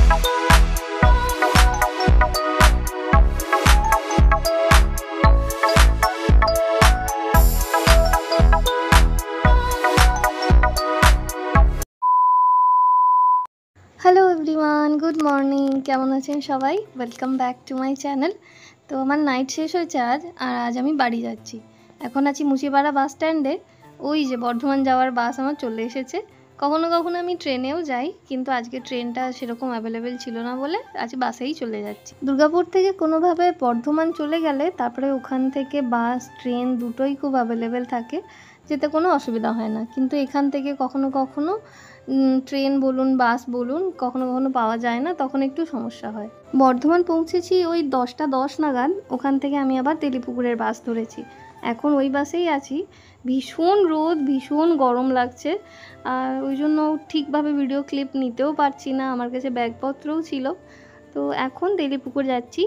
Hello everyone, good morning. কেমন আছেন সবাই? Welcome back to my channel. তো আমার নাইট শেষ হয়েছে আজ আমি বাড়ি যাচ্ছি। এখন আছি মুচিপাড়া বাস স্ট্যান্ডে। ওই যে বর্ধমান যাওয়ার বাস আমার চলে এসেছে। কখনো কখনো আমি ট্রেনেও যাই, কিন্তু আজকে ট্রেনটা সেরকম অ্যাভেলেবেল ছিল না বলে আজ বাসেই চলে যাচ্ছি। দুর্গাপুর থেকে কোনোভাবে বর্ধমান চলে গেলে তারপরে ওখান থেকে বাস ট্রেন দুটোই খুব অ্যাভেলেবেল থাকে, যেতে কোনো অসুবিধা হয় না। কিন্তু এখান থেকে কখনো কখনো ট্রেন বলুন বাস বলুন কখনো কখনো পাওয়া যায় না, তখন একটু সমস্যা হয়। বর্ধমান পৌঁছেছি ওই 10টা 10 নাগাদ। ওখান থেকে আমি আবার তেলিপুকুরের বাস ধরেছি। এখন ওই বাসেই আছি। ভীষণ রোদ, ভীষণ গরম লাগছে, আর ওই জন্য ঠিকভাবে ভিডিও ক্লিপ নিতেও পারছি না। আমার কাছে ব্যাগপত্রও ছিল। তো এখন তেলিপুকুর যাচ্ছি।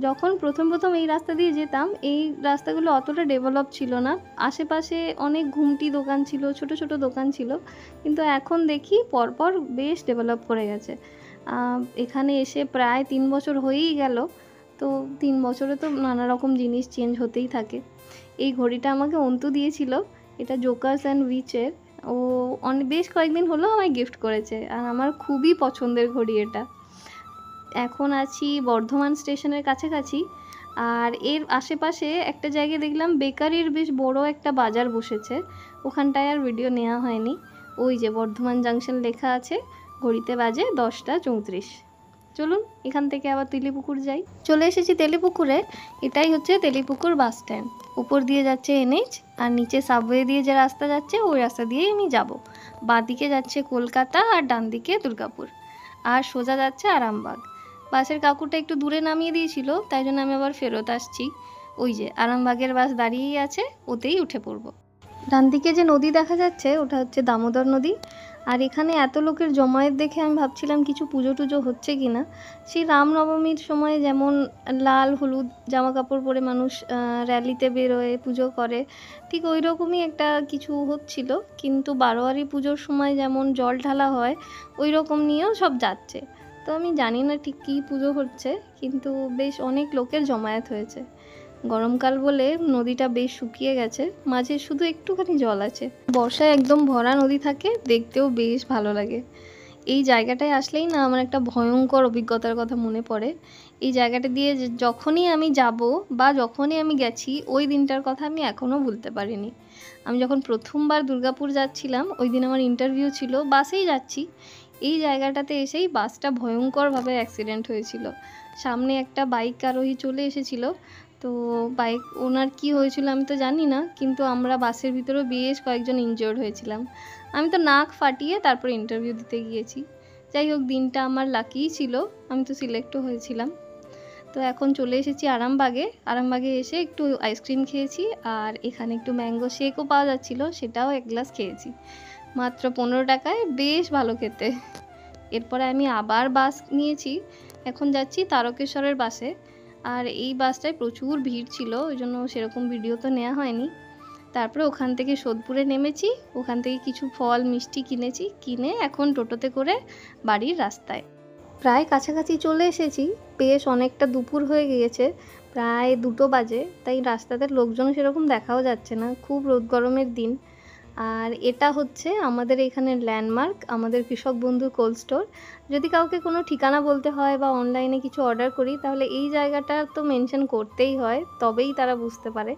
যখন প্রথম এই রাস্তা দিয়ে যেতাম, এই রাস্তাগুলো অতটা ডেভেলপ ছিল না। আশেপাশে অনেক ঘুমটি দোকান ছিল, ছোট ছোট দোকান ছিল, কিন্তু এখন দেখি পরপর বেশ ডেভেলপ করে গেছে। এখানে এসে প্রায় 3 বছর হয়েই গেল। তো 3 বছরে তো নানা রকম জিনিস চেঞ্জ হতেই থাকে। এই ঘড়িটা আমাকে অন্তু দিয়েছিল, এটা জোকার্স অ্যান্ড উইচের। ও বেশ কয়েকদিন হলো আমায় গিফট করেছে, আর আমার খুবই পছন্দের ঘড়ি এটা। এখন আছি বর্ধমান স্টেশনের কাছাকাছি, আর এর আশেপাশে একটা জায়গায় দেখলাম বেকারির বেশ বড় একটা বাজার বসেছে। ওখানটায় আর ভিডিও নেওয়া হয়নি। ওই যে বর্ধমান জাংশন লেখা আছে, ঘড়িতে বাজে 10টা 34। চলুন এখান থেকে আবার তেলিপুকুর যাই। চলে এসেছি তেলিপুকুরে। এটাই হচ্ছে তেলিপুকুর বাস স্ট্যান্ড। উপর দিয়ে যাচ্ছে NH, আর নিচে সাবওয়ে দিয়ে যে রাস্তা যাচ্ছে ওই রাস্তা দিয়েই আমি যাব। বাঁ দিকে যাচ্ছে কলকাতা, আর ডান দিকে দুর্গাপুর, আর সোজা যাচ্ছে আরামবাগ। বাসের কাকুটা একটু দূরে নামিয়ে দিয়েছিল, তাই জন্য আমি আবার ফেরত আসছি। ওই যে আরামবাগের বাস দাঁড়িয়েই আছে, ওতেই উঠে পড়ব। ডান দিকে যে নদী দেখা যাচ্ছে ওটা হচ্ছে দামোদর নদী। আর এখানে এত লোকের জমায়েত দেখে আমি ভাবছিলাম কিছু পুজো টুজো হচ্ছে কি না। সেই রামনবমীর সময় যেমন লাল হলুদ জামা কাপড় পরে মানুষ র্যালিতে বেরোয় পুজো করে, ঠিক ওই রকমই একটা কিছু হচ্ছিল। কিন্তু বারোয়ারি পুজোর সময় যেমন জল ঢালা হয়, ওই রকম নিয়েও সব যাচ্ছে। তো আমি জানি না ঠিক কী পুজো হচ্ছে, কিন্তু বেশ অনেক লোকের জমায়েত হয়েছে। গরমকাল বলে নদীটা বেশ শুকিয়ে গেছে, মাঝে শুধু একটুখানি জল আছে। বর্ষায় একদম ভরা নদী থাকে, দেখতেও বেশ ভালো লাগে। এই জায়গাটায় আসলেই না আমার একটা ভয়ঙ্কর অভিজ্ঞতার কথা মনে পড়ে। এই জায়গাটা দিয়ে যখনই আমি যাব বা যখনই আমি গেছি, ওই দিনটার কথা আমি এখনও ভুলতে পারিনি। আমি যখন প্রথমবার দুর্গাপুর যাচ্ছিলাম, ওই দিন আমার ইন্টারভিউ ছিল, বাসেই যাচ্ছি। এই জায়গাটাতে এসেই বাসটা ভয়ঙ্করভাবে অ্যাক্সিডেন্ট হয়েছিল। সামনে একটা বাইক আরোহী চলে এসেছিল। তো ওনার কি হয়েছিল আমি তো জানি না, কিন্তু আমরা বাসের ভিতরেও বেশ কয়েকজন ইনজিওর্ড হয়েছিলাম। আমি তো নাক ফাটিয়ে তারপর ইন্টারভিউ দিতে গিয়েছি। যাই হোক, দিনটা আমার লাকিই ছিল, আমি তো সিলেক্টও হয়েছিলাম। তো এখন চলে এসেছি আরামবাগে এসে একটু আইসক্রিম খেয়েছি, আর এখানে একটু ম্যাঙ্গো শেকও পাওয়া যাচ্ছিল, সেটাও 1 গ্লাস খেয়েছি মাত্র 15 টাকায়, বেশ ভালো খেতে। এরপরে আমি আবার বাস নিয়েছি, এখন যাচ্ছি তারকেশ্বরের বাসে। আর এই বাসটায় প্রচুর ভিড় ছিল, ওই জন্য সেরকম ভিডিও তো নেওয়া হয়নি। তারপরে ওখান থেকে সোদপুরে নেমেছি, ওখান থেকে কিছু ফল মিষ্টি কিনে এখন টোটোতে করে বাড়ির রাস্তায়। প্রায় কাছাকাছি চলে এসেছি, বেশ অনেকটা দুপুর হয়ে গিয়েছে, প্রায় 2টো বাজে। তাই রাস্তাতে লোকজন সেরকম দেখাও যাচ্ছে না, খুব রোদ গরমের দিন। আর এটা হচ্ছে আমাদের এখানের ল্যান্ডমার্ক, আমাদের কৃষক বন্ধু কোল্ড স্টোর। যদি কাউকে কোনো ঠিকানা বলতে হয় বা অনলাইনে কিছু অর্ডার করি, তাহলে এই জায়গাটা তো মেনশন করতেই হয়, তবেই তারা বুঝতে পারে।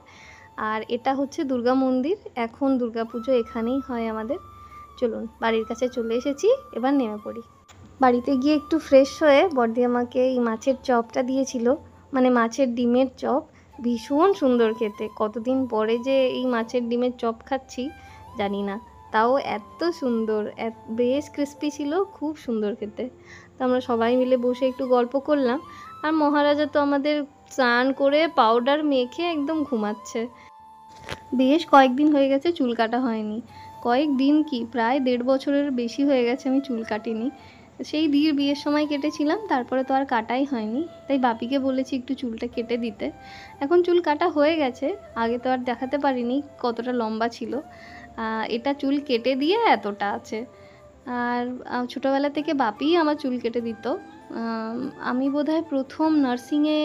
আর এটা হচ্ছে দুর্গা মন্দির, এখন দুর্গাপুজো এখানেই হয় আমাদের। চলুন বাড়ির কাছে চলে এসেছি, এবার নেমে পড়ি। বাড়িতে গিয়ে একটু ফ্রেশ হয়ে বড়দি আমাকে এই মাছের চপটা দিয়েছিল, মানে মাছের ডিমের চপ। ভীষণ সুন্দর খেতে, কতদিন পরে যে এই মাছের ডিমের চপ খাচ্ছি জানি না, তাও এত সুন্দর, বেশ ক্রিস্পি ছিল, খুব সুন্দর খেতে। তো আমরা সবাই মিলে বসে একটু গল্প করলাম, আর মহারাজা তো আমাদের স্নান করে পাউডার মেখে একদম ঘুমাচ্ছে। বেশ কয়েকদিন হয়ে গেছে চুল কাটা হয়নি, কয়েকদিন কি প্রায় 1.5 বছরের বেশি হয়ে গেছে আমি চুল কাটিনি। সেই দিদির বিয়ের সময় কেটেছিলাম, তারপরে তো আর কাটাই হয়নি। তাই বাপিকে বলেছি একটু চুলটা কেটে দিতে। এখন চুল কাটা হয়ে গেছে, আগে তো আর দেখাতে পারিনি কতটা লম্বা ছিল। এটা চুল কেটে দিয়ে এতটা আছে। আর ছোটোবেলা থেকে বাপিই আমার চুল কেটে দিত। আমি বোধহয় প্রথম নার্সিংয়ে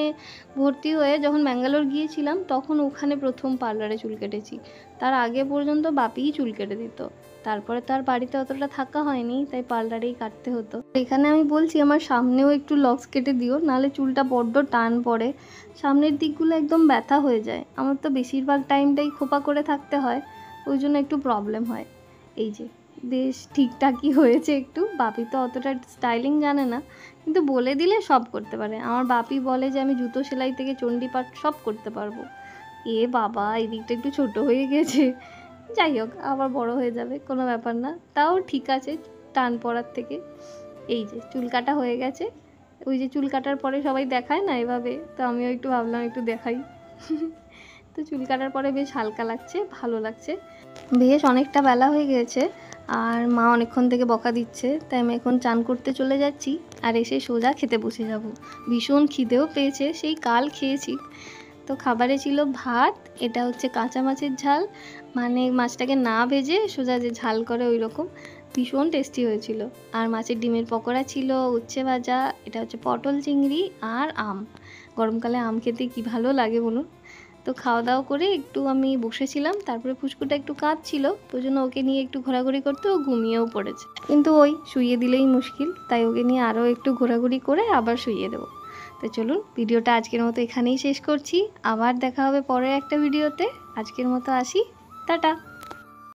ভর্তি হয়ে যখন ব্যাঙ্গালোর গিয়েছিলাম তখন ওখানে প্রথম পার্লারে চুল কেটেছি। তার আগে পর্যন্ত বাপিই চুল কেটে দিত। তারপরে তো আর বাড়িতে অতটা থাকা হয়নি, তাই পার্লারেই কাটতে হতো। এখানে আমি বলছি আমার সামনেও একটু লক্স কেটে দিও, নাহলে চুলটা বড্ড টান পড়ে, সামনের দিকগুলো একদম ব্যথা হয়ে যায়। আমার তো বেশিরভাগ টাইমটাই খোপা করে থাকতে হয়, ওই জন্য একটু প্রবলেম হয়। এই যে বেশ ঠিকঠাকই হয়েছে একটু। বাপি তো অতটা স্টাইলিং জানে না, কিন্তু বলে দিলে সব করতে পারে। আমার বাপি বলে যে আমি জুতো সেলাই থেকে চণ্ডীপাঠ সব করতে পারবো। এ বাবা, এই দিকটা একটু ছোট হয়ে গেছে, যাই হোক আবার বড় হয়ে যাবে, কোনো ব্যাপার না। তাও ঠিক আছে টান পড়ার থেকে। এই যে চুল কাটা হয়ে গেছে। ওই যে চুল কাটার পরে সবাই দেখায় না এভাবে, তো আমিও একটু ভাবলাম একটু দেখাই। তো চুল কাটার পরে বেশ হালকা লাগছে, ভালো লাগছে। বেশ অনেকটা বেলা হয়ে গেছে আর মা অনেকক্ষণ থেকে বকা দিচ্ছে, তাই আমি এখন চান করতে চলে যাচ্ছি আর এসে সোজা খেতে বসে যাব। ভীষণ খিদেও পেয়েছে, সেই কাল খেয়েছি। তো খাবারে ছিল ভাত, এটা হচ্ছে কাঁচা মাছের ঝাল, মানে মাছটাকে না ভেজে সোজা যে ঝাল করে ওই রকম, ভীষণ টেস্টি হয়েছিল। আর মাছের ডিমের পকোড়া ছিল, উচ্ছে ভাজা, এটা হচ্ছে পটল চিংড়ি আর আম। গরমকালে আম খেতে কি ভালো লাগে বলুন। তো খাওয়া দাওয়া করে একটু আমি বসেছিলাম, তারপরে ফুচকুটা একটু কাঁদছিল, তো জন্য ওকে নিয়ে একটু ঘোরাঘুরি করতে ও ঘুমিয়েও পড়েছে। কিন্তু ওই শুইয়ে দিলেই মুশকিল, তাই ওকে নিয়ে আরও একটু ঘোরাঘুরি করে আবার শুইয়ে দেবো। তো চলুন ভিডিওটা আজকের মতো এখানেই শেষ করছি, আবার দেখা হবে পরের একটা ভিডিওতে। আজকের মতো আসি, টাটা।